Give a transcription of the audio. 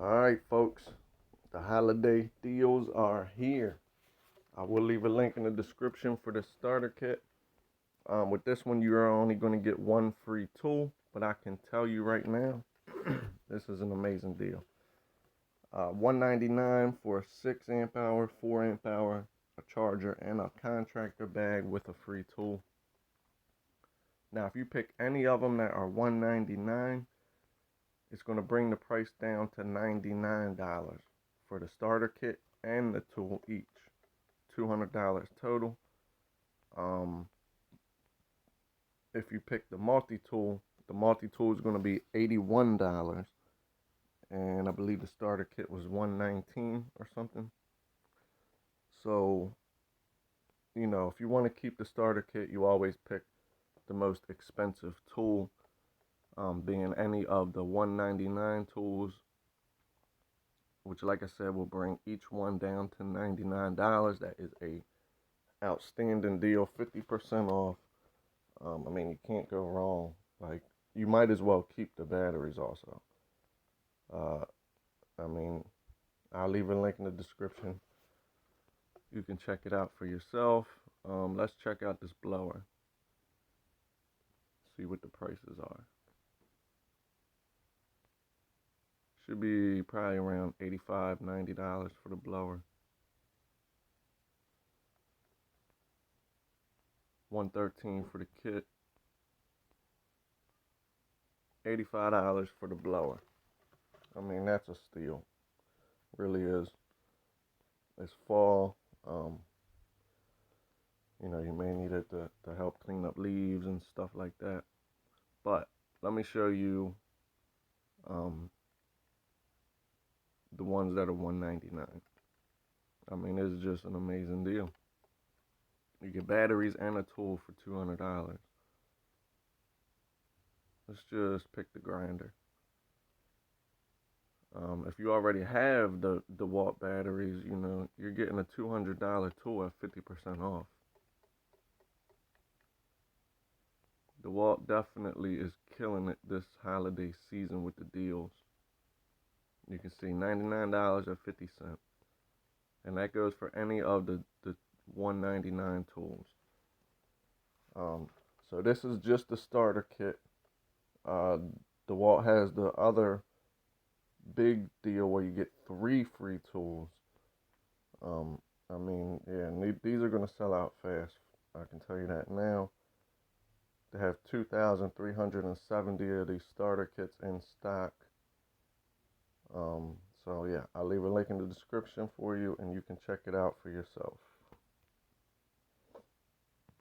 Alright, folks, the holiday deals are here. I will leave a link in the description for the starter kit. With this one, you're only going to get one free tool, but I can tell you right now, this is an amazing deal. $199 for a 6 amp hour, 4 amp hour, a charger, and a contractor bag with a free tool. Now, if you pick any of them that are $199, it's going to bring the price down to $99 for the starter kit and the tool each. $200 total. If you pick the multi-tool is going to be $81. And I believe the starter kit was $119 or something. So, if you want to keep the starter kit, you always pick the most expensive tool, being any of the $199 tools, which, like I said, will bring each one down to $99. That is a outstanding deal, 50% off. You can't go wrong. Like, you might as well keep the batteries also. I'll leave a link in the description. You can check it out for yourself. Let's check out this blower. See what the prices are. Should be probably around $85, $90 for the blower. $113 for the kit. $85 for the blower. That's a steal. Really is. It's fall. You may need it to help clean up leaves and stuff like that. But let me show you the ones that are $199. It's just an amazing deal. You get batteries and a tool for $200. Let's just pick the grinder. If you already have the DeWalt batteries, you're getting a $200 tool at 50% off. DeWalt definitely is killing it this holiday season with the deals. You can see $99 at 50 cents. And that goes for any of the $199 tools. So this is just the starter kit. DeWalt has the other big deal where you get 3 free tools. These are going to sell out fast. I can tell you that now. They have 2,370 of these starter kits in stock. So yeah, I'll leave a link in the description for you, and you can check it out for yourself.